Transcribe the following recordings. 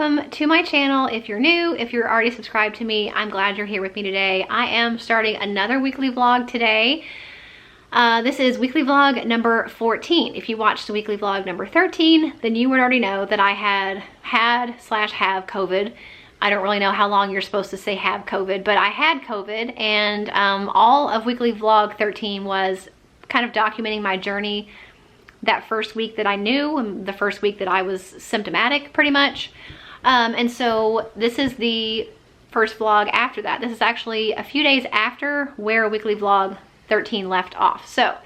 welcome to my channel. If you're new, if you're already subscribed to me, I'm glad you're here with me today. I am starting another weekly vlog today. This is weekly vlog number 14. If you watched the weekly vlog number 13, then you would already know that I have COVID. I don't really know how long you're supposed to say have COVID, but I had COVID, and all of weekly vlog 13 was kind of documenting my journey that first week that I knew, and the first week that I was symptomatic pretty much. And so this is the first vlog after that. This is actually a few days after where weekly vlog 13 left off. So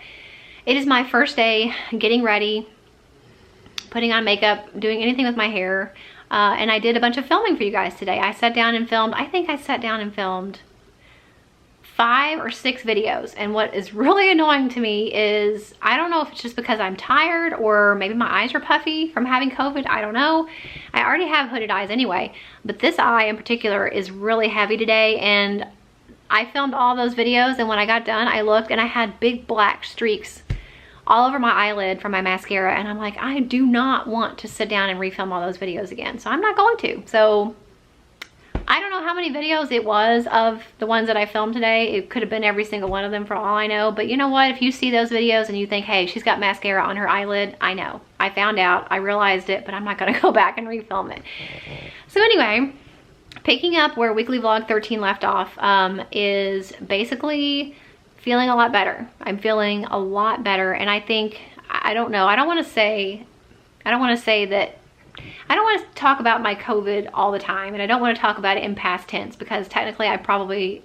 it is my first day getting ready, putting on makeup, doing anything with my hair. And I did a bunch of filming for you guys today. I sat down and filmed, I think I sat down and filmed 5 or 6 videos. And what is really annoying to me is, I don't know if it's just because I'm tired or maybe my eyes are puffy from having COVID. I don't know. I already have hooded eyes anyway, but this eye in particular is really heavy today. And I filmed all those videos, and when I got done, I looked and I had big black streaks all over my eyelid from my mascara, and I'm like, I do not want to sit down and refilm all those videos again, so I'm not going to. So I don't know how many videos it was of the ones that I filmed today. It could have been every single one of them for all I know, but you know what? If you see those videos and you think, hey, she's got mascara on her eyelid, I know. I found out, I realized it, but I'm not gonna go back and refilm it. So anyway, picking up where weekly vlog 13 left off is basically feeling a lot better. I'm feeling a lot better, and I think, I don't know, I don't want to say that, I don't want to talk about my COVID all the time, and I don't want to talk about it in past tense, because technically I probably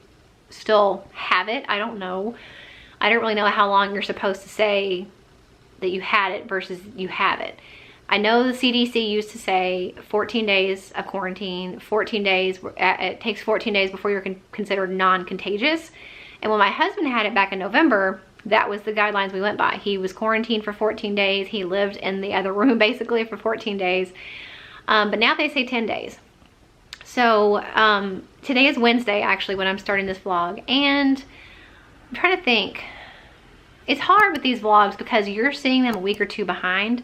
still have it. I don't know. I don't really know how long you're supposed to say that you had it versus you have it. I know the CDC used to say 14 days of quarantine, 14 days, it takes 14 days before you're considered non-contagious. And when my husband had it back in November, that was the guidelines we went by. He was quarantined for 14 days. He lived in the other room basically for 14 days. But now they say 10 days. So today is Wednesday actually when I'm starting this vlog. And I'm trying to think. It's hard with these vlogs because you're seeing them a week or two behind.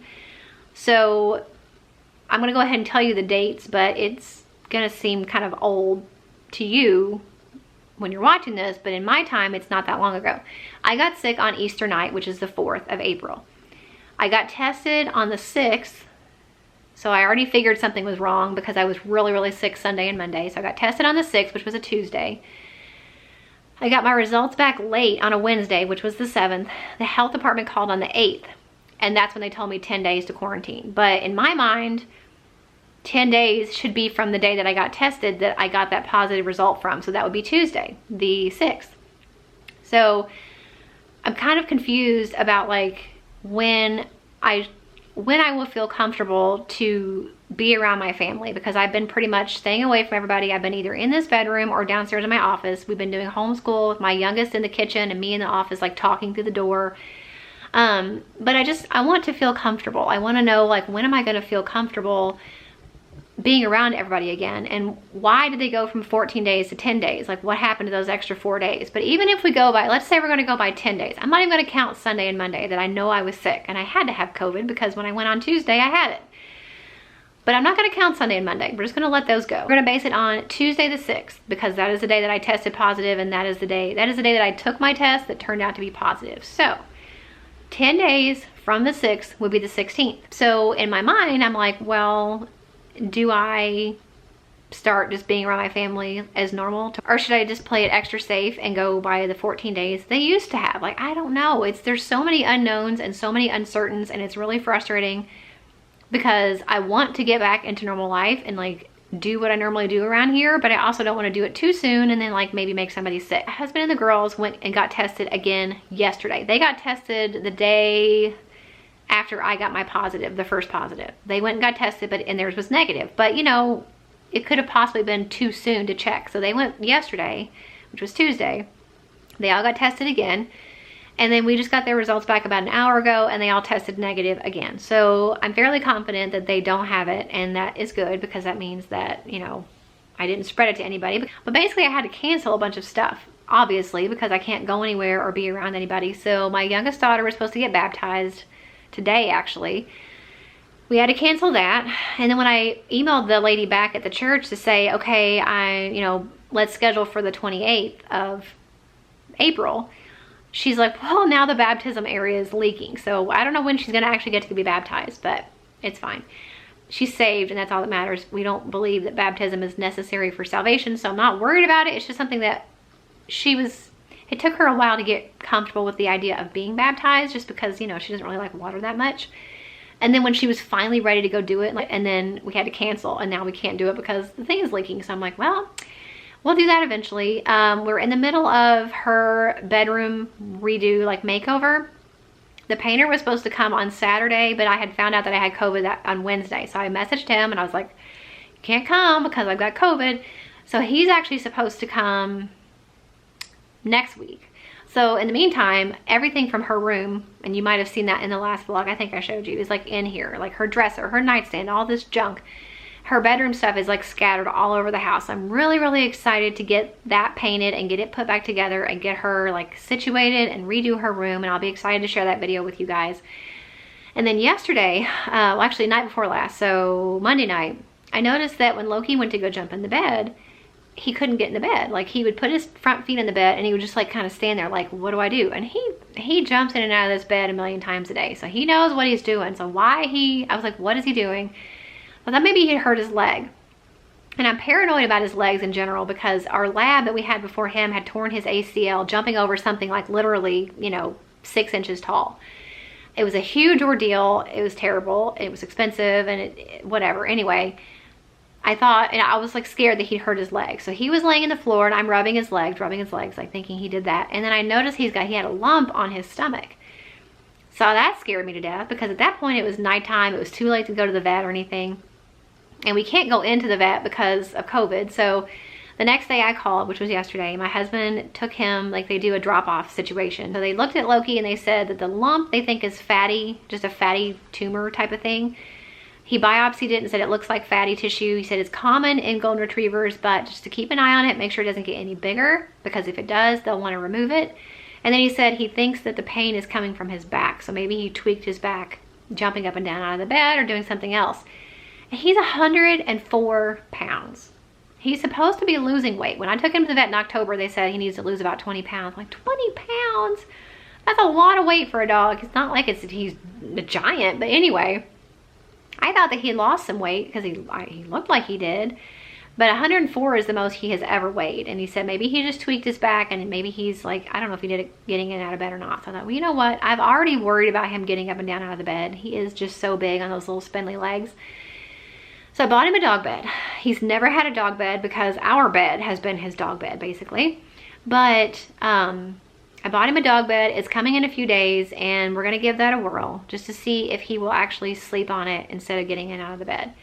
So I'm going to go ahead and tell you the dates, but it's going to seem kind of old to you when you're watching this, but in my time, it's not that long ago. I got sick on Easter night, which is the 4th of April. I got tested on the 6th, so I already figured something was wrong because I was really, really sick Sunday and Monday. So I got tested on the 6th, which was a Tuesday. I got my results back late on a Wednesday, which was the 7th. The health department called on the 8th, and that's when they told me 10 days to quarantine. But in my mind, 10 days should be from the day that I got tested that I got that positive result from. So that would be Tuesday, the 6th. So I'm kind of confused about like when I will feel comfortable to be around my family, because I've been pretty much staying away from everybody. I've been either in this bedroom or downstairs in my office. We've been doing homeschool with my youngest in the kitchen and me in the office, like talking through the door. But I want to feel comfortable. I want to know, like, when am I going to feel comfortable being around everybody again? And why did they go from 14 days to 10 days? Like, what happened to those extra 4 days? But even if we go by, let's say we're going to go by 10 days. I'm not even going to count Sunday and Monday that I know I was sick and I had to have COVID, because when I went on Tuesday, I had it. But I'm not going to count Sunday and Monday. We're just going to let those go. We're going to base it on Tuesday the 6th, because that is the day that I tested positive, and that is the day that I took my test that turned out to be positive. So 10 days from the 6th would be the 16th. So in my mind, I'm like, well, do I start just being around my family as normal, or should I just play it extra safe and go by the 14 days they used to have? Like, I don't know. There's so many unknowns and so many uncertains, and it's really frustrating because I want to get back into normal life and like do what I normally do around here, but I also don't want to do it too soon and then like maybe make somebody sick. My husband and the girls went and got tested again yesterday. They got tested the day after I got my positive, the first positive. They went and got tested, and theirs was negative. But you know, it could have possibly been too soon to check. So they went yesterday, which was Tuesday. They all got tested again. And then we just got their results back about an hour ago, and they all tested negative again. So I'm fairly confident that they don't have it, and that is good, because that means that, you know, I didn't spread it to anybody. But basically I had to cancel a bunch of stuff, obviously, because I can't go anywhere or be around anybody. So my youngest daughter was supposed to get baptized today, actually. we had to cancel that. And then when I emailed the lady back at the church to say, okay, let's schedule for the 28th of April, she's like, well, now the baptism area is leaking. So I don't know when she's gonna actually get to be baptized, but it's fine. She's saved, and that's all that matters. We don't believe that baptism is necessary for salvation, so I'm not worried about it. It's just something that it took her a while to get comfortable with the idea of being baptized, just because, she doesn't really like water that much. And then when she was finally ready to go do it, and then we had to cancel, and now we can't do it because the thing is leaking. So I'm like, well, we'll do that eventually. We're in the middle of her bedroom redo, makeover. The painter was supposed to come on Saturday, but I had found out that I had COVID on Wednesday. So I messaged him and I was like, you can't come because I've got COVID. So he's actually supposed to come next week. So in the meantime, everything from her room, and you might have seen that in the last vlog I think I showed you, is in here. Her dresser, her nightstand, all this junk. Her bedroom stuff is scattered all over the house. I'm really, really excited to get that painted and get it put back together and get her situated and redo her room. And I'll be excited to share that video with you guys. And then yesterday, well, actually night before last, so Monday night, I noticed that when Loki went to go jump in the bed, he couldn't get in the bed. He would put his front feet in the bed and he would just kind of stand there what do I do? And he jumps in and out of this bed a million times a day. So he knows what he's doing. So I was like, what is he doing? I thought maybe he hurt his leg. And I'm paranoid about his legs in general because our lab that we had before him had torn his ACL jumping over something literally, 6 inches tall. It was a huge ordeal. It was terrible. It was expensive and whatever. Anyway, I thought, and I was scared that he'd hurt his leg. So he was laying in the floor and I'm rubbing his legs, thinking he did that. And then I noticed he had a lump on his stomach. So that scared me to death because at that point it was nighttime. It was too late to go to the vet or anything. And we can't go into the vet because of COVID. So the next day I called, which was yesterday, my husband took him, they do a drop-off situation. So they looked at Loki and they said that the lump they think is fatty, just a fatty tumor type of thing. He biopsied it and said it looks like fatty tissue. He said it's common in golden retrievers, but just to keep an eye on it, make sure it doesn't get any bigger, because if it does, they'll want to remove it. And then he said he thinks that the pain is coming from his back. So maybe he tweaked his back, jumping up and down out of the bed or doing something else. And he's 104 pounds. He's supposed to be losing weight. When I took him to the vet in October, they said he needs to lose about 20 pounds. 20 pounds? That's a lot of weight for a dog. It's not like he's a giant, but anyway. I thought that he had lost some weight because he looked like he did. But 104 is the most he has ever weighed. And he said maybe he just tweaked his back and maybe he's I don't know if he did it getting in and out of bed or not. So I thought, well, you know what? I've already worried about him getting up and down out of the bed. He is just so big on those little spindly legs. So I bought him a dog bed. He's never had a dog bed because our bed has been his dog bed basically. But I bought him a dog bed. It's coming in a few days and we're gonna give that a whirl just to see if he will actually sleep on it instead of getting in and out of the bed.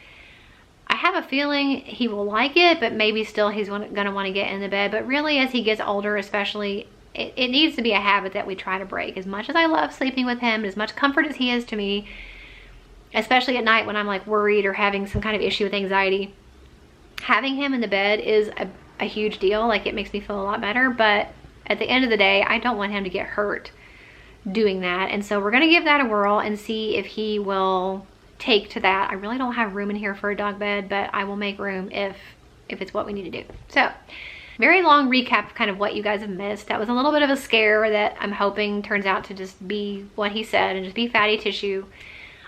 I have a feeling he will like it, but maybe still he's gonna wanna get in the bed. But really as he gets older especially, it needs to be a habit that we try to break. As much as I love sleeping with him, as much comfort as he is to me, especially at night when I'm worried or having some kind of issue with anxiety, having him in the bed is a huge deal. It makes me feel a lot better, but at the end of the day, I don't want him to get hurt doing that. And so we're gonna give that a whirl and see if he will take to that. I really don't have room in here for a dog bed, but I will make room if it's what we need to do. So very long recap of kind of what you guys have missed. That was a little bit of a scare that I'm hoping turns out to just be what he said and just be fatty tissue.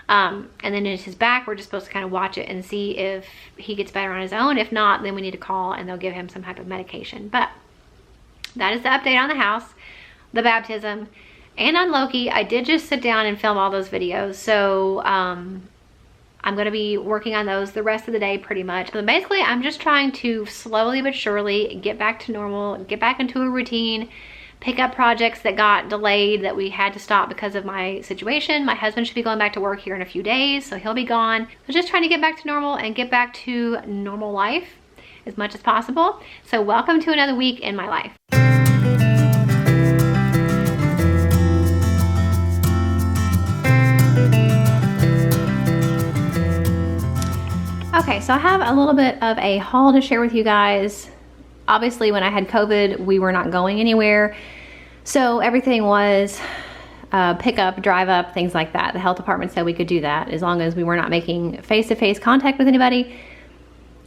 And then in his back, we're just supposed to kind of watch it and see if he gets better on his own. If not, then we need to call and they'll give him some type of medication. But that is the update on the house, the baptism, and on Loki. I did just sit down and film all those videos. So I'm going to be working on those the rest of the day pretty much. So basically, I'm just trying to slowly but surely get back to normal, get back into a routine, pick up projects that got delayed that we had to stop because of my situation. My husband should be going back to work here in a few days, so he'll be gone. So just trying to get back to normal and get back to normal life as much as possible. So welcome to another week in my life. Okay, so I have a little bit of a haul to share with you guys. Obviously, when I had COVID, we were not going anywhere. So everything was pickup, drive up, things like that. The health department said we could do that as long as we were not making face-to-face contact with anybody.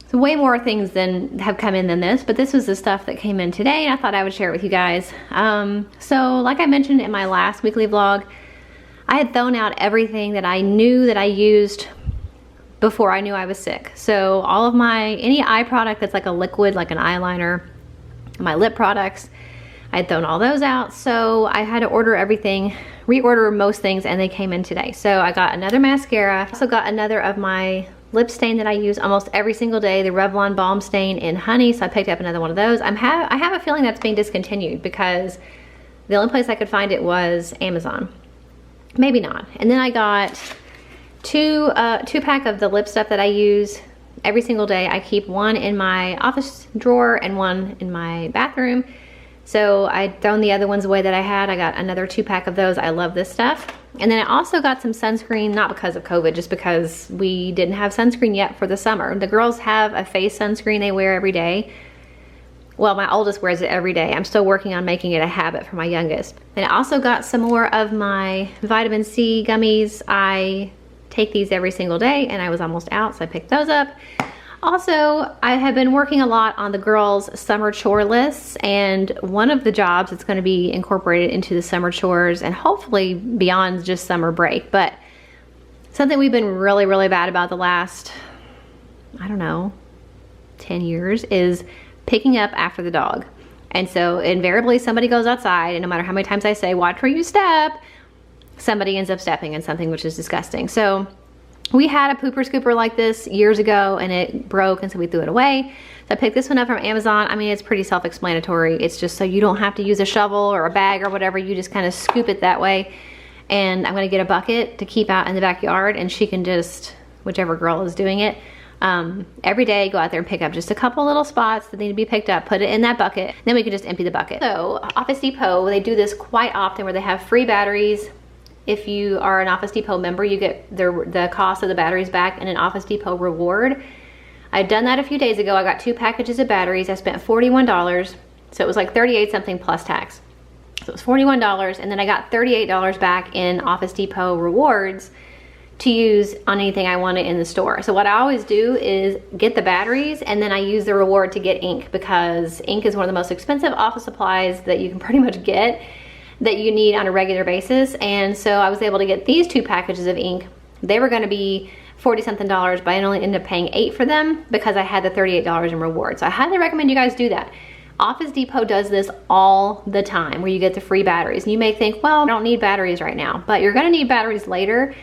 So way more things than have come in than this, but this was the stuff that came in today, and I thought I would share it with you guys. So like I mentioned in my last weekly vlog, I had thrown out everything that I knew that I used before I knew I was sick. So all of any eye product that's like a liquid, like an eyeliner, my lip products, I had thrown all those out. So I had to order everything, reorder most things, and they came in today. So I got another mascara. I also got another of my lip stain that I use almost every single day, the Revlon Balm Stain in Honey. So I picked up another one of those. I have a feeling that's being discontinued because the only place I could find it was Amazon. Maybe not. And then I got two pack of the lip stuff that I use every single day. I keep one in my office drawer and one in my bathroom. So I'd thrown the other ones away that I had. I got another 2-pack of those. I love this stuff. And then I also got some sunscreen, not because of COVID, just because we didn't have sunscreen yet for the summer. The girls have a face sunscreen they wear every day. Well, my oldest wears it every day. I'm still working on making it a habit for my youngest. And I also got some more of my vitamin C gummies. I take these every single day, and I was almost out, so I picked those up. Also, I have been working a lot on the girls' summer chore lists, and one of the jobs that's going to be incorporated into the summer chores and hopefully beyond just summer break, but something we've been really, really bad about the last, I don't know, 10 years is picking up after the dog. And so invariably somebody goes outside, and no matter how many times I say, watch where you step, somebody ends up stepping in something, which is disgusting. So we had a pooper scooper like this years ago, and it broke, and so we threw it away. So I picked this one up from Amazon. I mean, it's pretty self-explanatory. It's just so you don't have to use a shovel or a bag or whatever. You just kind of scoop it that way. And I'm gonna get a bucket to keep out in the backyard, and she can just, whichever girl is doing it, every day go out there and pick up just a couple little spots that need to be picked up, put it in that bucket, then we can just empty the bucket. So Office Depot, they do this quite often where they have free batteries. If you are an Office Depot member, you get the cost of the batteries back in an Office Depot reward. I'd done that a few days ago. I got 2 packages of batteries. I spent $41, so it was like 38 something plus tax. So it was $41, and then I got $38 back in Office Depot rewards to use on anything I wanted in the store. So what I always do is get the batteries, and then I use the reward to get ink, because ink is one of the most expensive office supplies that you can pretty much get, that you need on a regular basis. And so I was able to get these 2 packages of ink. They were gonna be 40 something dollars, but I only ended up paying 8 for them because I had the $38 in rewards. So I highly recommend you guys do that. Office Depot does this all the time, where you get the free batteries. And you may think, well, I don't need batteries right now, but you're gonna need batteries later.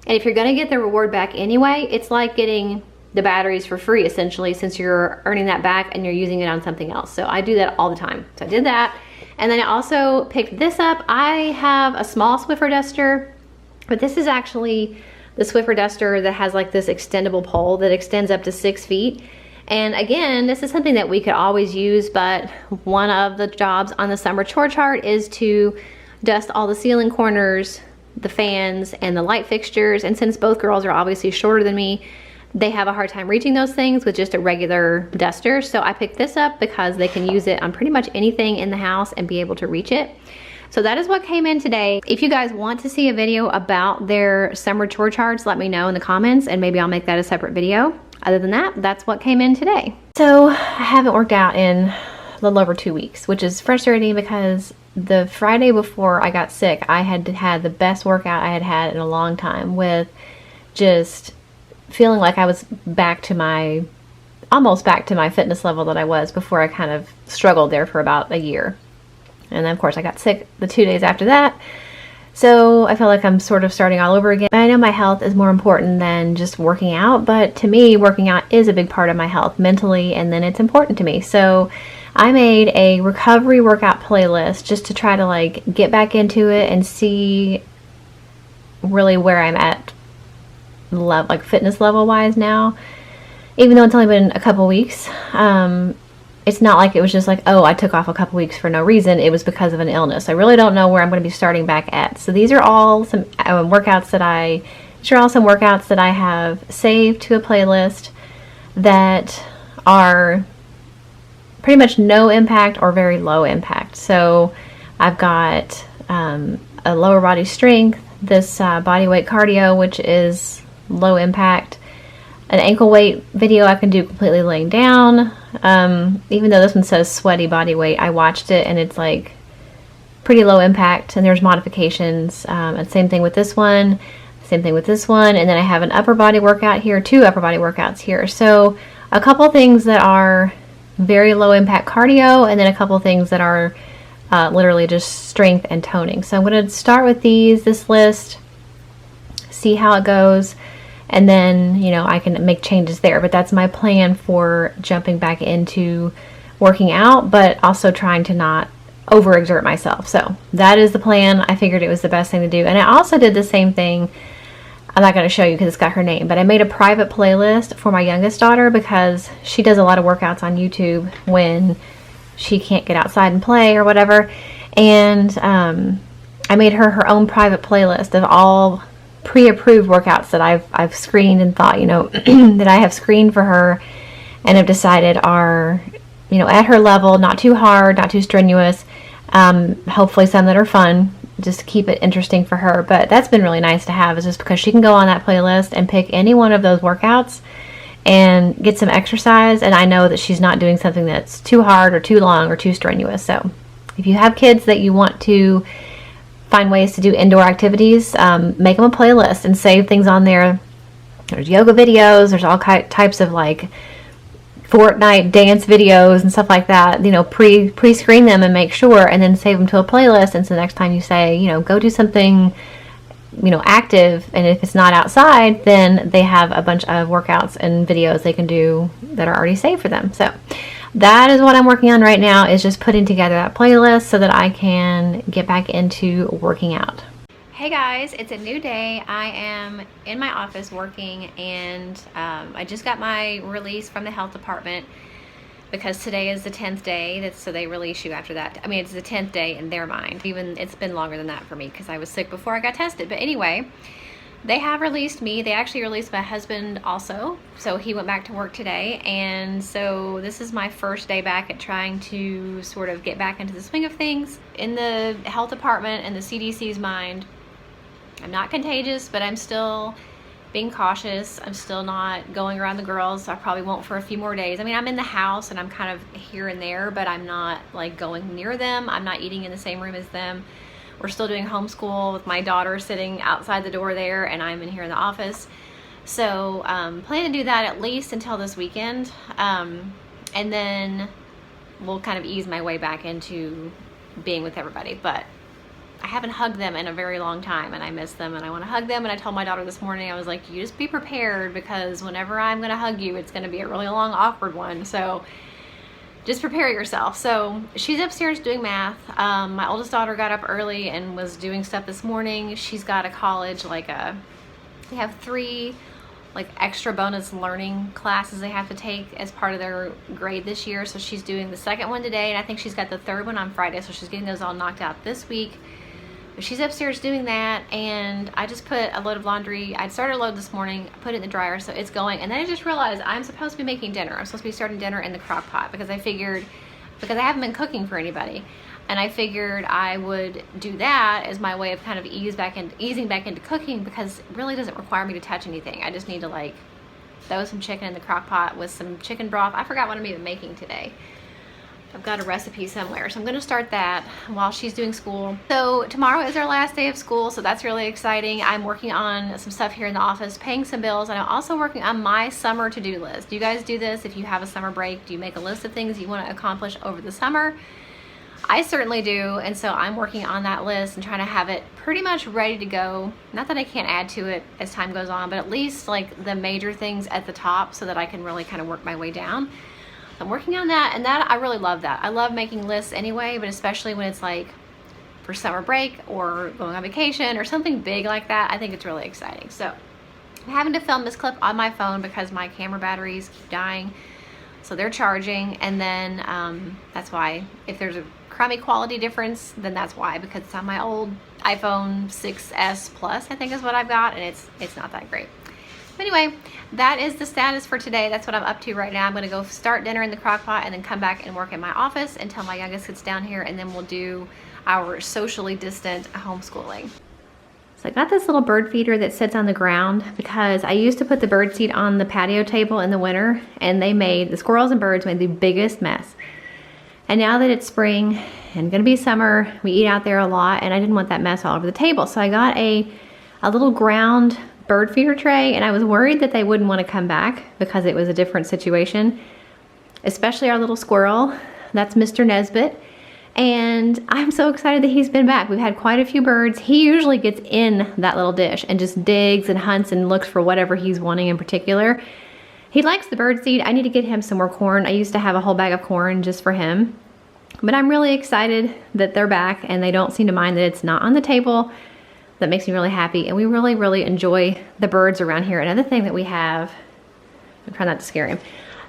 And if you're gonna get the reward back anyway, it's like getting the batteries for free essentially, since you're earning that back and you're using it on something else. So I do that all the time. So I did that. And then I also picked this up. I have a small Swiffer duster, but this is actually the Swiffer duster that has like this extendable pole that extends up to 6 feet. And again, this is something that we could always use, but one of the jobs on the summer chore chart is to dust all the ceiling corners, the fans, and the light fixtures. And since both girls are obviously shorter than me, they have a hard time reaching those things with just a regular duster. So I picked this up because they can use it on pretty much anything in the house and be able to reach it. So that is what came in today. If you guys want to see a video about their summer chore charts, let me know in the comments, and maybe I'll make that a separate video. Other than that, that's what came in today. So I haven't worked out in a little over 2 weeks, which is frustrating because the Friday before I got sick, I had had the best workout I had had in a long time, with just feeling like I was back to my, almost back to my fitness level that I was before I kind of struggled there for about a year. And then of course I got sick the 2 days after that. So I feel like I'm sort of starting all over again. I know my health is more important than just working out, but to me, working out is a big part of my health mentally, and then it's important to me. So I made a recovery workout playlist just to try to like get back into it and see really where I'm at, like fitness level wise now. Even though it's only been a couple weeks, it's not like it was just like, oh, I took off a couple weeks for no reason. It was because of an illness. I really don't know where I'm going to be starting back at. So these are all some workouts that I have saved to a playlist that are pretty much no impact or very low impact. So I've got a a lower body strength, this body weight cardio, which is low impact, an ankle weight video I can do completely laying down. Even though this one says sweaty body weight, I watched it and it's like pretty low impact, and there's modifications. And same thing with this one, same thing with this one. And then I have an upper body workout here, 2 upper body workouts here. So a couple things that are very low impact cardio, and then a couple things that are literally just strength and toning. So I'm going to start with this list, see how it goes, and then, you know, I can make changes there. But that's my plan for jumping back into working out, but also trying to not overexert myself. So that is the plan. I figured it was the best thing to do. And I also did the same thing. I'm not going to show you because it's got her name, but I made a private playlist for my youngest daughter because she does a lot of workouts on YouTube when she can't get outside and play or whatever. And I made her own private playlist of all pre-approved workouts that I've screened and thought, you know, that I have screened for her and have decided are, you know, at her level, not too hard, not too strenuous, hopefully some that are fun, just to keep it interesting for her. But that's been really nice to have, is just because she can go on that playlist and pick any one of those workouts and get some exercise, and I know that she's not doing something that's too hard or too long or too strenuous. So if you have kids that you want to find ways to do indoor activities, make them a playlist and save things on there. There's yoga videos, there's all types of like Fortnite dance videos and stuff like that. You know, pre-screen them and make sure, and then save them to a playlist. And so the next time you say, you know, go do something, you know, active, and if it's not outside, then they have a bunch of workouts and videos they can do that are already saved for them. So that is what I'm working on right now, is just putting together that playlist so that I can get back into working out. Hey guys, it's a new day. I am in my office working, and I just got my release from the health department because today is the 10th day. So they release you after that. I mean, it's the 10th day in their mind. Even it's been longer than that for me because I was sick before I got tested. But anyway, they have released me. They actually released my husband also. So he went back to work today. And so this is my first day back at trying to sort of get back into the swing of things. In the health department and the CDC's mind, I'm not contagious, but I'm still being cautious. I'm still not going around the girls. I probably won't for a few more days. I mean, I'm in the house and I'm kind of here and there, but I'm not like going near them. I'm not eating in the same room as them. We're still doing homeschool with my daughter sitting outside the door there, and I'm in here in the office. So plan to do that at least until this weekend. And then we'll kind of ease my way back into being with everybody. But I haven't hugged them in a very long time, and I miss them, and I want to hug them. And I told my daughter this morning, I was like, you just be prepared, because whenever I'm going to hug you, it's going to be a really long, awkward one. So just prepare yourself. So she's upstairs doing math. My oldest daughter got up early and was doing stuff this morning. She's got a college, they have 3 like extra bonus learning classes they have to take as part of their grade this year. So she's doing the second one today, and I think she's got the 3rd one on Friday. So she's getting those all knocked out this week. But she's upstairs doing that, and I just put a load of laundry. I started a load this morning, put it in the dryer, so it's going. And then I just realized I'm supposed to be making dinner. I'm supposed to be starting dinner in the crock pot, because I haven't been cooking for anybody. And I figured I would do that as my way of kind of easing back into cooking, because it really doesn't require me to touch anything. I just need to like throw some chicken in the crock pot with some chicken broth. I forgot what I'm even making today. I've got a recipe somewhere, so I'm going to start that while she's doing school. So tomorrow is our last day of school, so that's really exciting. I'm working on some stuff here in the office, paying some bills, and I'm also working on my summer to-do list. Do you guys do this? If you have a summer break, do you make a list of things you want to accomplish over the summer? I certainly do, and so I'm working on that list and trying to have it pretty much ready to go. Not that I can't add to it as time goes on, but at least like the major things at the top so that I can really kind of work my way down. I'm working on that, and that I really love that. I love making lists anyway, but especially when it's like for summer break or going on vacation or something big like that, I think it's really exciting. So I'm having to film this clip on my phone because my camera batteries keep dying. So they're charging, and then that's why if there's a crummy quality difference, then that's why, because it's on my old iPhone 6S Plus, I think is what I've got, and it's not that great. Anyway, that is the status for today. That's what I'm up to right now. I'm gonna go start dinner in the crock pot and then come back and work in my office until my youngest gets down here, and then we'll do our socially distant homeschooling. So I got this little bird feeder that sits on the ground because I used to put the bird seed on the patio table in the winter, and the squirrels and birds made the biggest mess. And now that it's spring and gonna be summer, we eat out there a lot, and I didn't want that mess all over the table. So I got a little ground bird feeder tray, and I was worried that they wouldn't want to come back because it was a different situation, especially our little squirrel. That's Mr. Nesbitt, and I'm so excited that he's been back. We've had quite a few birds. He usually gets in that little dish and just digs and hunts and looks for whatever he's wanting in particular. He likes the bird seed. I need to get him some more corn. I used to have a whole bag of corn just for him, but I'm really excited that they're back and they don't seem to mind that it's not on the table. That makes me really happy, and we really, really enjoy the birds around here. Another thing that we have, I'm trying not to scare him,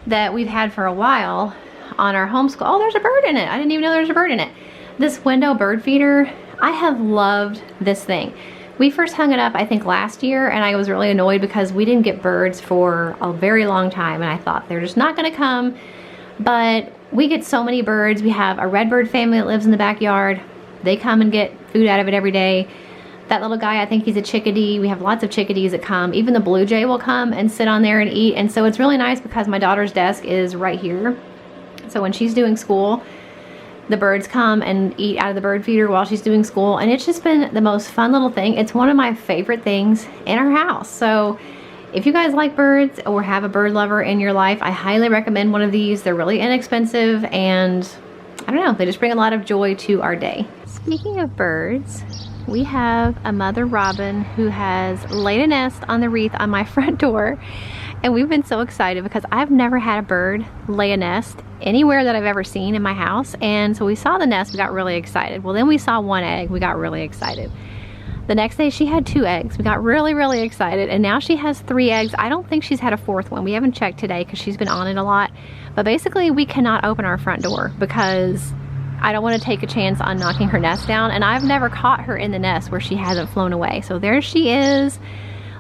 that we've had for a while on our homeschool. Oh, there's a bird in it. I didn't even know there's a bird in it. This window bird feeder, I have loved this thing. We first hung it up, I think, last year, and I was really annoyed because we didn't get birds for a very long time, and I thought they're just not gonna come, but we get so many birds. We have a redbird family that lives in the backyard. They come and get food out of it every day. That little guy, I think he's a chickadee. We have lots of chickadees that come. Even the blue jay will come and sit on there and eat. And so it's really nice because my daughter's desk is right here. So when she's doing school, the birds come and eat out of the bird feeder while she's doing school. And it's just been the most fun little thing. It's one of my favorite things in our house. So if you guys like birds or have a bird lover in your life, I highly recommend one of these. They're really inexpensive, and I don't know, they just bring a lot of joy to our day. Speaking of birds, we have a mother robin who has laid a nest on the wreath on my front door, and we've been so excited because I've never had a bird lay a nest anywhere that I've ever seen in my house. And so we saw the nest, we got really excited. Well, then we saw one egg, we got really excited. The next day she had 2 eggs, we got really, really excited, and now she has 3 eggs. I don't think she's had a 4th one. We haven't checked today because she's been on it a lot, but basically we cannot open our front door because I don't want to take a chance on knocking her nest down, and I've never caught her in the nest where she hasn't flown away. So there she is,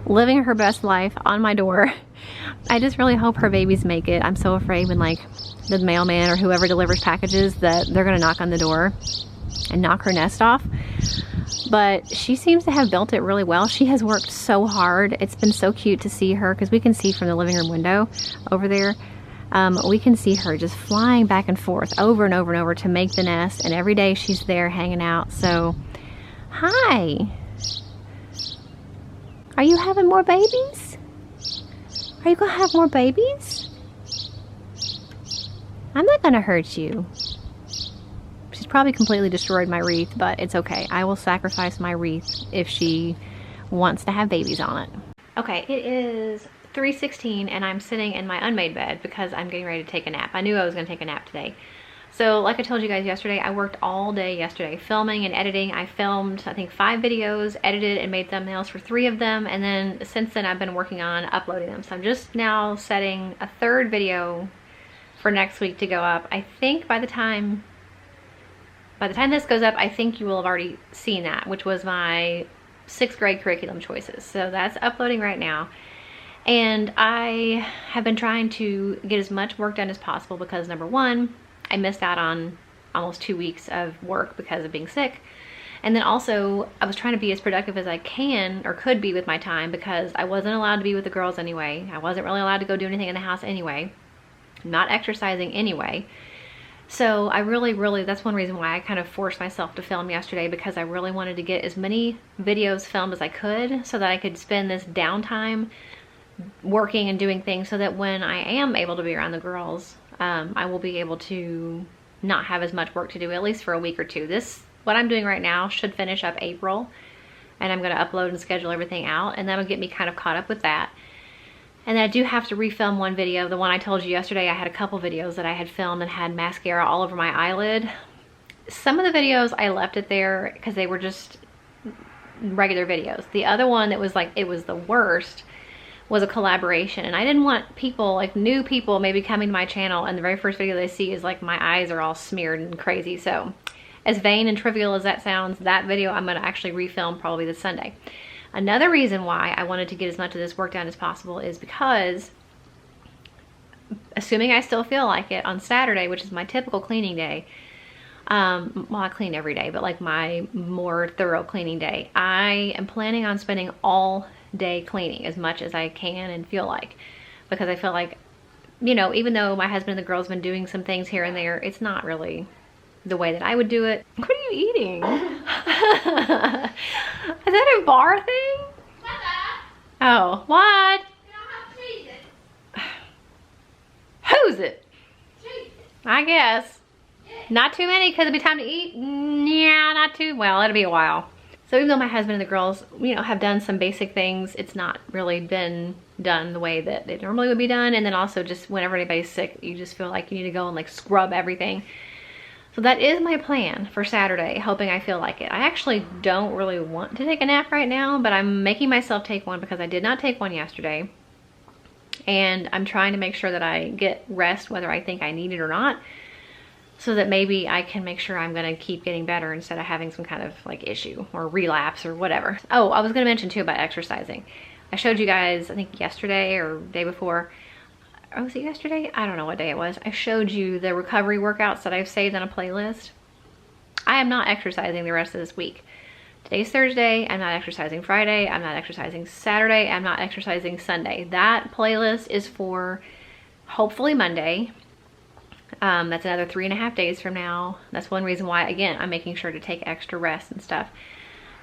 living her best life on my door. I just really hope her babies make it. I'm so afraid when like the mailman or whoever delivers packages that they're gonna knock on the door and knock her nest off. But she seems to have built it really well. She has worked so hard. It's been so cute to see her because we can see from the living room window over there. We can see her just flying back and forth over and over and over to make the nest, and every day she's there hanging out. So, hi. Are you having more babies? Are you gonna have more babies? I'm not gonna hurt you. She's probably completely destroyed my wreath, but it's okay. I will sacrifice my wreath if she wants to have babies on it. Okay, it is 3:16 and I'm sitting in my unmade bed because I'm getting ready to take a nap. I knew I was gonna take a nap today. So like I told you guys yesterday, I worked all day yesterday filming and editing. I filmed, I think, 5 videos, edited and made thumbnails for 3 of them, and then since then I've been working on uploading them. So I'm just now setting a 3rd video for next week to go up. I think by the time this goes up, I think you will have already seen that, which was my 6th grade curriculum choices. So that's uploading right now. And I have been trying to get as much work done as possible because, number one, I missed out on almost 2 weeks of work because of being sick. And then also, I was trying to be as productive as I can or could be with my time because I wasn't allowed to be with the girls anyway. I wasn't really allowed to go do anything in the house anyway. I'm not exercising anyway. So I really, that's one reason why I kind of forced myself to film yesterday, because I really wanted to get as many videos filmed as I could so that I could spend this downtime working and doing things so that when I am able to be around the girls, I will be able to not have as much work to do, at least for a week or 2. What I'm doing right now should finish up April, and I'm going to upload and schedule everything out, and that'll get me kind of caught up with that. And then I do have to refilm one video. The one I told you yesterday, I had a couple videos that I had filmed and had mascara all over my eyelid. Some of the videos I left it there because they were just regular videos. The other one that was like, it was the worst, was a collaboration, and I didn't want people, like new people maybe coming to my channel, and the very first video they see is like my eyes are all smeared and crazy. So as vain and trivial as that sounds, that video I'm going to actually refilm probably this Sunday. Another reason why I wanted to get as much of this work done as possible is because, assuming I still feel like it, on Saturday, which is my typical cleaning day, well, I clean every day, but like my more thorough cleaning day, I am planning on spending all day cleaning as much as I can and feel like, because I feel like, you know, even though my husband and the girls have been doing some things here and there, it's not really the way that I would do it. What are you eating? Is that a bar thing? Oh, what? Who's it? I guess. Not too many because it'll be time to eat. Yeah, not too well. It'll be a while. So even though my husband and the girls, you know, have done some basic things, it's not really been done the way that it normally would be done. And then also just whenever anybody's sick, you just feel like you need to go and like scrub everything. So that is my plan for Saturday, hoping I feel like it. I actually don't really want to take a nap right now, but I'm making myself take one because I did not take one yesterday. And I'm trying to make sure that I get rest, whether I think I need it or not, so that maybe I can make sure I'm gonna keep getting better instead of having some kind of like issue or relapse or whatever. Oh, I was gonna mention too about exercising. I showed you guys, I think yesterday or day before, or was it yesterday? I don't know what day it was. I showed you the recovery workouts that I've saved on a playlist. I am not exercising the rest of this week. Today's Thursday, I'm not exercising Friday, I'm not exercising Saturday, I'm not exercising Sunday. That playlist is for hopefully Monday. That's another 3.5 days from now. That's one reason why, again, I'm making sure to take extra rest and stuff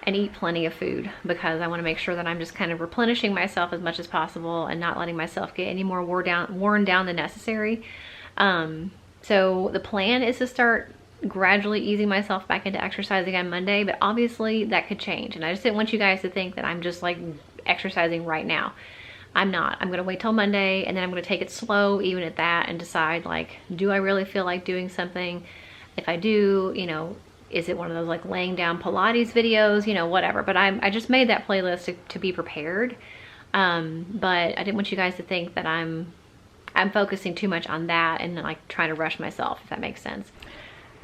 and eat plenty of food, because I want to make sure that I'm just kind of replenishing myself as much as possible and not letting myself get any more worn down than necessary. So the plan is to start gradually easing myself back into exercising on Monday, but obviously that could change. And I just didn't want you guys to think that I'm just like exercising right now. I'm not. I'm gonna wait till Monday, and then I'm gonna take it slow even at that and decide, like, do I really feel like doing something? If I do, you know, is it one of those like laying down Pilates videos, you know, whatever. But I just made that playlist to be prepared. But I didn't want you guys to think that I'm focusing too much on that and like trying to rush myself, if that makes sense.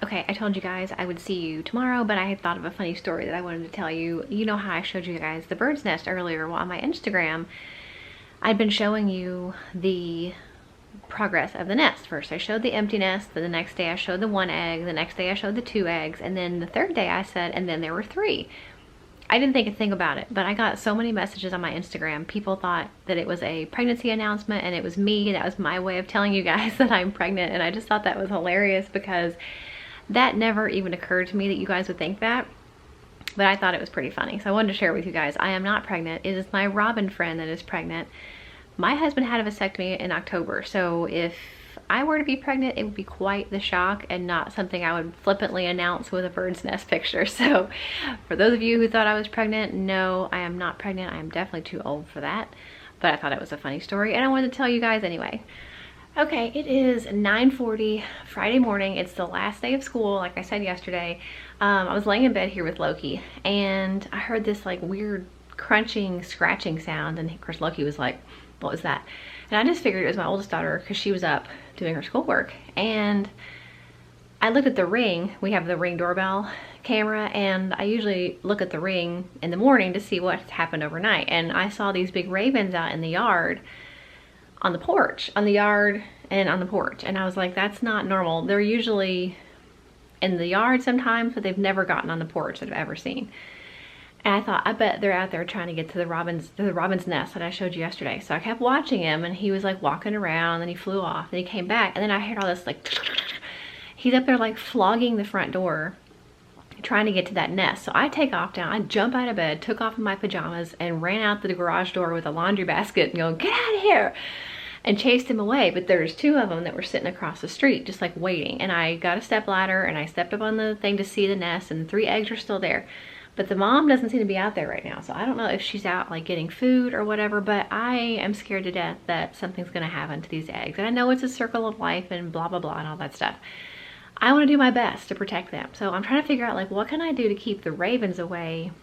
Okay, I told you guys I would see you tomorrow, but I had thought of a funny story that I wanted to tell you. You know how I showed you guys the bird's nest earlier? Well, on my Instagram, I'd been showing you the progress of the nest. First I showed the empty nest, then the next day I showed the 1 egg, the next day I showed the 2 eggs, and then the third day I said, and then there were 3. I didn't think a thing about it, but I got so many messages on my Instagram. People thought that it was a pregnancy announcement and it was me. That was my way of telling you guys that I'm pregnant, and I just thought that was hilarious because that never even occurred to me that you guys would think that. But I thought it was pretty funny, so I wanted to share it with you guys. I am not pregnant. It is my Robin friend that is pregnant. My husband had a vasectomy in October, so if I were to be pregnant, it would be quite the shock and not something I would flippantly announce with a bird's nest picture. So for those of you who thought I was pregnant, no, I am not pregnant. I am definitely too old for that, but I thought it was a funny story and I wanted to tell you guys anyway. Okay, it is 9:40 Friday morning. It's the last day of school, like I said yesterday. I was laying in bed here with Loki, and I heard this like weird crunching, scratching sound, and of course Loki was like, what was that? And I just figured it was my oldest daughter because she was up doing her schoolwork. And I looked at the Ring. We have the Ring doorbell camera, and I usually look at the Ring in the morning to see what's happened overnight. And I saw these big ravens out in the yard, on the porch, on the yard and on the porch. And I was like, that's not normal. They're usually in the yard sometimes, but they've never gotten on the porch that I've ever seen. And I thought, I bet they're out there trying to get to the robin's nest that I showed you yesterday. So I kept watching him, and he was like walking around, and he flew off, and he came back, and then I heard all this like, he's up there like flogging the front door, trying to get to that nest. So I take off down, I jump out of bed, took off in my pajamas, and ran out the garage door with a laundry basket and go, get out of here, and chased him away. But there's 2 of them that were sitting across the street, just like waiting. And I got a step ladder, and I stepped up on the thing to see the nest, and the 3 eggs are still there. But the mom doesn't seem to be out there right now. So I don't know if she's out like getting food or whatever, but I am scared to death that something's gonna happen to these eggs. And I know it's a circle of life and blah, blah, blah and all that stuff. I wanna do my best to protect them. So I'm trying to figure out like, what can I do to keep the ravens away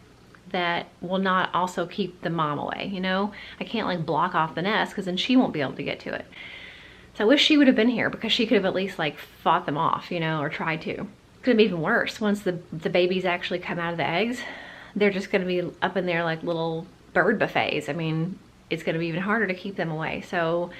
that will not also keep the mom away, you know? I can't like block off the nest because then she won't be able to get to it. So I wish she would have been here because she could have at least like fought them off, you know, or tried to. It's gonna be even worse once the babies actually come out of the eggs. they're just going to be up in there like little bird buffets. I mean, it's going to be even harder to keep them away. So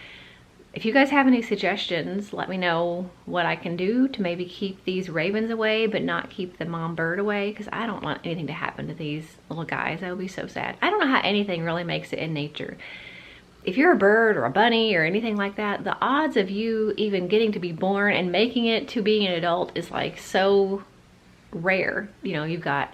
if you guys have any suggestions, let me know what I can do to maybe keep these ravens away, but not keep the mom bird away, because I don't want anything to happen to these little guys. That would be so sad. I don't know how anything really makes it in nature. If you're a bird or a bunny or anything like that, the odds of you even getting to be born and making it to being an adult is like so rare. You know, you've got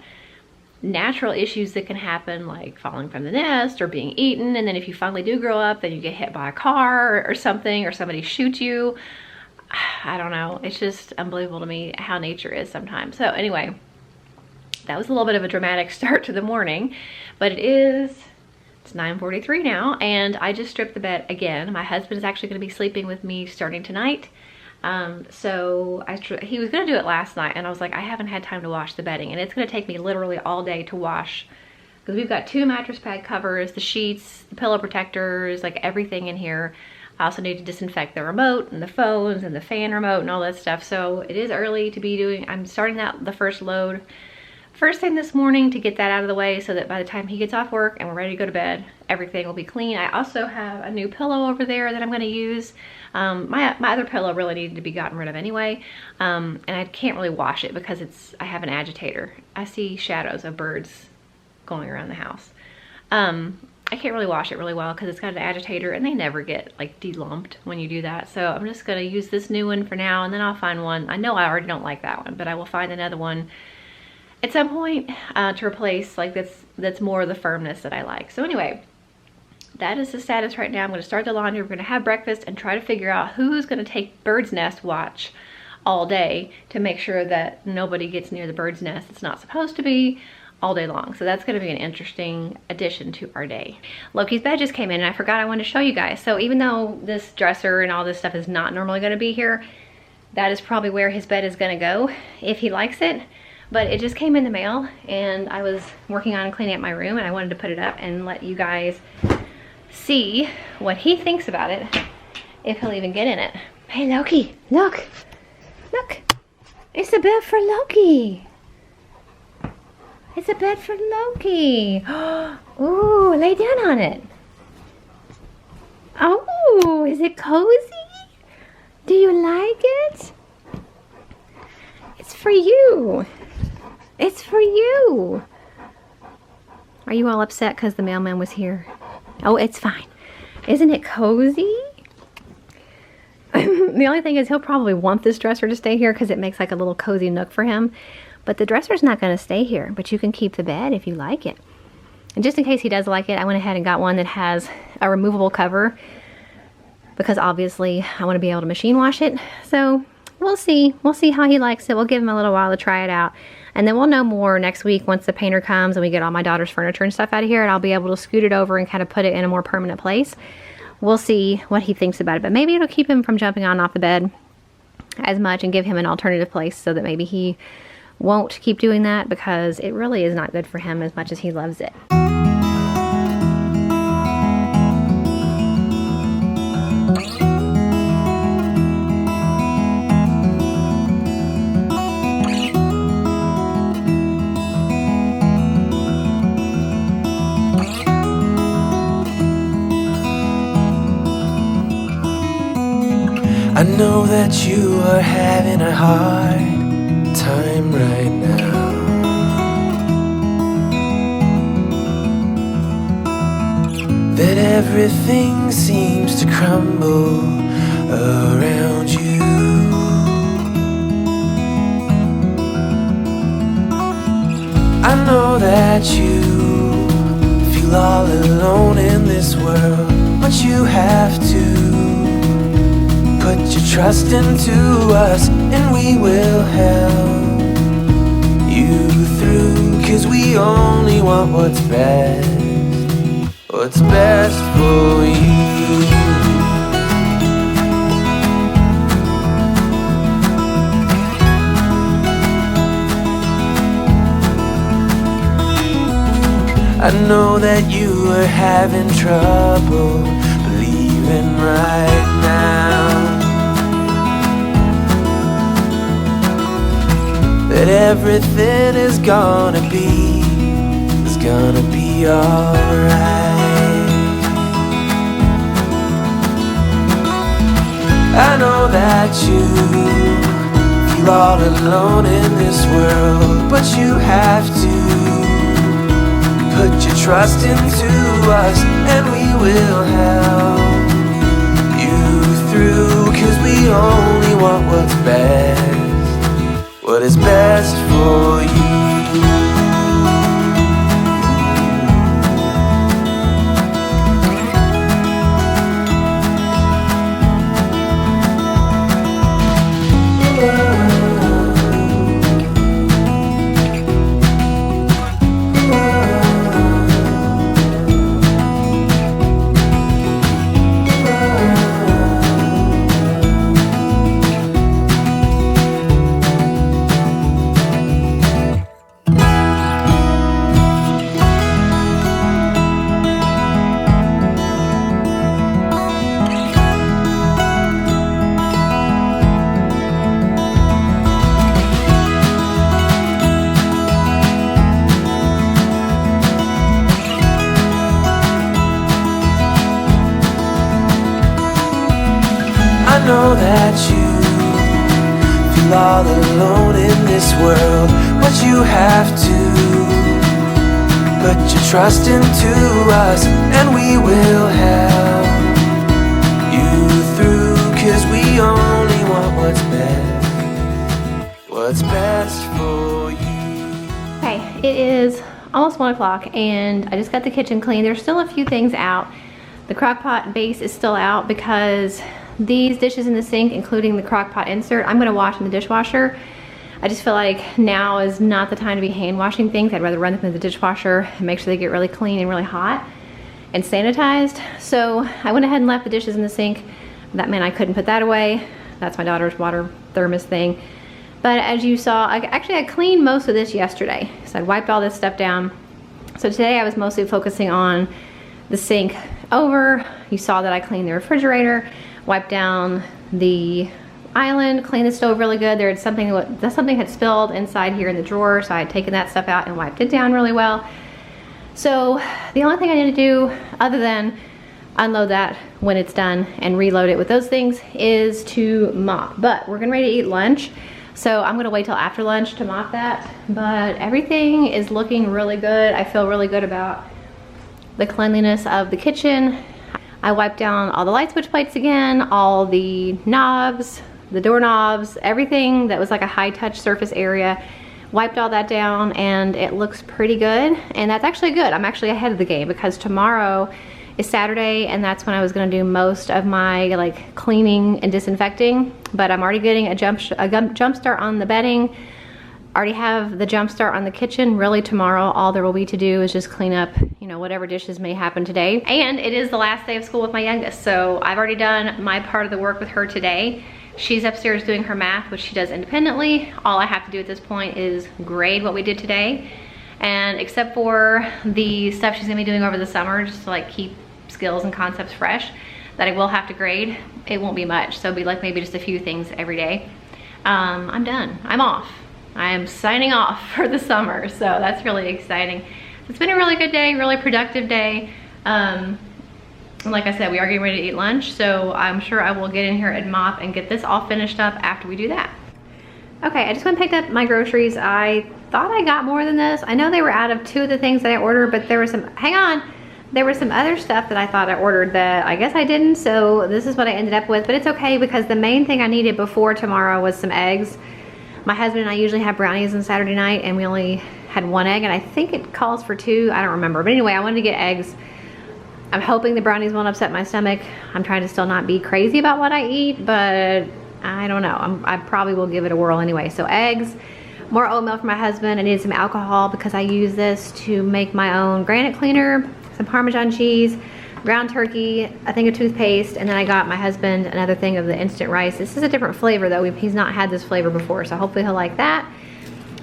natural issues that can happen, like falling from the nest or being eaten, and then if you finally do grow up, then you get hit by a car or something, or somebody shoots you. I don't know, it's just unbelievable to me how nature is sometimes. So anyway, that was a little bit of a dramatic start to the morning, but it's 9:43 now, and I just stripped the bed again. My husband is actually going to be sleeping with me starting tonight. So he was gonna do it last night, and I was like, I haven't had time to wash the bedding, and it's gonna take me literally all day to wash, because we've got 2 mattress pad covers, the sheets, the pillow protectors, like everything in here. I also need to disinfect the remote and the phones and the fan remote and all that stuff. So it is early to be doing, I'm starting the first load first thing this morning to get that out of the way, so that by the time he gets off work and we're ready to go to bed, everything will be clean. I also have a new pillow over there that I'm going to use. My other pillow really needed to be gotten rid of anyway, and I can't really wash it because I have an agitator. I see shadows of birds going around the house. I can't really wash it really well because it's got an agitator, and they never get like de-lumped when you do that. So I'm just going to use this new one for now, and then I'll find one. I know I already don't like that one, but I will find another one at some point to replace, like that's more of the firmness that I like. So anyway, that is the status right now. I'm going to start the laundry. We're going to have breakfast and try to figure out who's going to take bird's nest watch all day to make sure that nobody gets near the bird's nest. It's not supposed to be all day long. So that's going to be an interesting addition to our day. Loki's bed just came in, and I forgot I wanted to show you guys. So even though this dresser and all this stuff is not normally going to be here, that is probably where his bed is going to go if he likes it. But it just came in the mail, and I was working on cleaning up my room, and I wanted to put it up and let you guys see what he thinks about it, if he'll even get in it. Hey Loki, look, look, it's a bed for Loki. It's a bed for Loki. Ooh, lay down on it. Oh, is it cozy? Do you like it? It's for you. It's for you. Are you all upset because the mailman was here? Oh, it's fine. Isn't it cozy? The only thing is he'll probably want this dresser to stay here because it makes like a little cozy nook for him. But the dresser's not going to stay here, but you can keep the bed if you like it. And just in case he does like it, I went ahead and got one that has a removable cover, because obviously I want to be able to machine wash it. So we'll see. We'll see how he likes it. We'll give him a little while to try it out. And then we'll know more next week once the painter comes and we get all my daughter's furniture and stuff out of here, and I'll be able to scoot it over and kind of put it in a more permanent place. We'll see what he thinks about it. But maybe it'll keep him from jumping on and off the bed as much and give him an alternative place, so that maybe he won't keep doing that, because it really is not good for him as much as he loves it. I know that you are having a hard time right now. That everything seems to crumble around you. I know that you feel all alone in this world, but you have to put your trust into us, and we will help you through, 'cause we only want what's best for you. I know that you are having trouble believing right now that everything is gonna be gonna be alright. I know that you feel all alone in this world, but you have to put your trust into us, and we will help you through, 'cause we only want what's best, what is best for you. I know that you feel all alone in this world, but you have to put your trust into us, and we will help you through, 'cause we only want what's best for you. Okay, it is almost 1 o'clock and I just got the kitchen clean. There's still a few things out. The crock pot base is still out because these dishes in the sink, including the crock pot insert, I'm gonna wash in the dishwasher. I just feel like now is not the time to be hand washing things. I'd rather run them through the dishwasher and make sure they get really clean and really hot and sanitized. So I went ahead and left the dishes in the sink. That meant I couldn't put that away. That's my daughter's water thermos thing. But as you saw, I cleaned most of this yesterday. So I wiped all this stuff down. So today I was mostly focusing on the sink over. You saw that I cleaned the refrigerator, wiped down the island, cleaned the stove really good. There had something had spilled inside here in the drawer, so I had taken that stuff out and wiped it down really well. So the only thing I need to do other than unload that when it's done and reload it with those things is to mop. But we're getting ready to eat lunch, so I'm gonna wait till after lunch to mop that. But everything is looking really good. I feel really good about the cleanliness of the kitchen. I wiped down all the light switch plates again, all the knobs, the doorknobs, everything that was like a high touch surface area. Wiped all that down and it looks pretty good. And that's actually good. I'm actually ahead of the game because tomorrow is Saturday and that's when I was gonna do most of my like cleaning and disinfecting. But I'm already getting a jump start on the bedding. Already have the jump start on the kitchen. Really tomorrow all there will be to do is just clean up, you know, whatever dishes may happen today. And it is the last day of school with my youngest, so I've already done my part of the work with her today. She's upstairs doing her math, which she does independently. All I have to do at this point is grade what we did today. And except for the stuff she's gonna be doing over the summer, just to like keep skills and concepts fresh, that I will have to grade, it won't be much. So it'll be like maybe just a few things every day. I'm done, I'm off. I am signing off for the summer, so that's really exciting. It's been a really good day, really productive day. Like I said, we are getting ready to eat lunch, so I'm sure I will get in here and mop and get this all finished up after we do that. Okay, I just went and picked up my groceries. I thought I got more than this. I know they were out of 2 of the things that I ordered, but there was some, hang on, there was some other stuff that I thought I ordered that I guess I didn't, so this is what I ended up with, but it's okay because the main thing I needed before tomorrow was some eggs. My husband and I usually have brownies on Saturday night and we only had 1 egg and I think it calls for 2, I don't remember. But anyway, I wanted to get eggs. I'm hoping the brownies won't upset my stomach. I'm trying to still not be crazy about what I eat, but I don't know. I probably will give it a whirl anyway. So eggs, more oatmeal for my husband. I needed some alcohol because I use this to make my own granite cleaner, some Parmesan cheese, ground turkey, a thing of toothpaste, and then I got my husband another thing of the instant rice. This is a different flavor though. He's not had this flavor before, so hopefully he'll like that.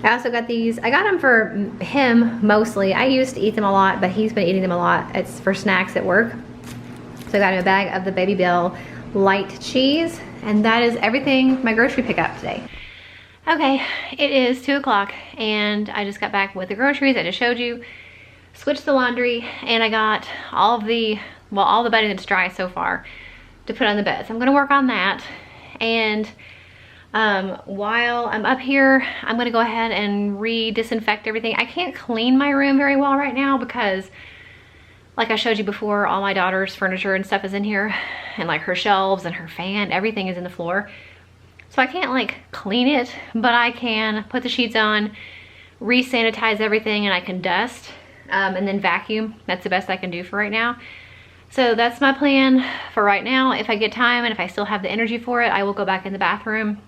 I also got these. I got them for him mostly. I used to eat them a lot, but he's been eating them a lot. It's for snacks at work. So I got him a bag of the Baby Bell light cheese, and that is everything my grocery pickup today. Okay, it is 2 o'clock, and I just got back with the groceries I just showed you. switched the laundry, and I got all of the, well, all the bedding that's dry so far to put on the bed. So I'm gonna work on that. And while I'm up here, I'm gonna go ahead and disinfect everything. I can't clean my room very well right now because, like I showed you before, all my daughter's furniture and stuff is in here, and like her shelves and her fan, everything is in the floor. So I can't like clean it, but I can put the sheets on, re-sanitize everything, and I can dust and then vacuum. That's the best I can do for right now. So that's my plan for right now. If I get time and if I still have the energy for it, I will go back in the bathroom,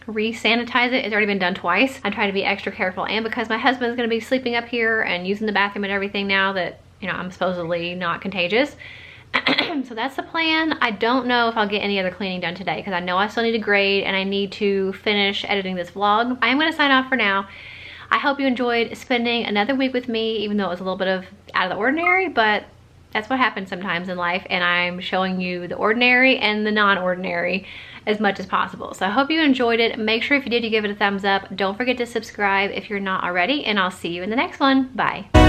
re-sanitize it. It's already been done twice. I'm trying to be extra careful, and because my husband's gonna be sleeping up here and using the bathroom and everything now that, you know, I'm supposedly not contagious. So that's the plan. I don't know if I'll get any other cleaning done today because I know I still need to grade and I need to finish editing this vlog. I am gonna sign off for now. I hope you enjoyed spending another week with me, even though it was a little bit of out of the ordinary, but that's what happens sometimes in life, and I'm showing you the ordinary and the non-ordinary as much as possible. So I hope you enjoyed it. Make sure if you did, you give it a thumbs up. Don't forget to subscribe if you're not already, and I'll see you in the next one. Bye.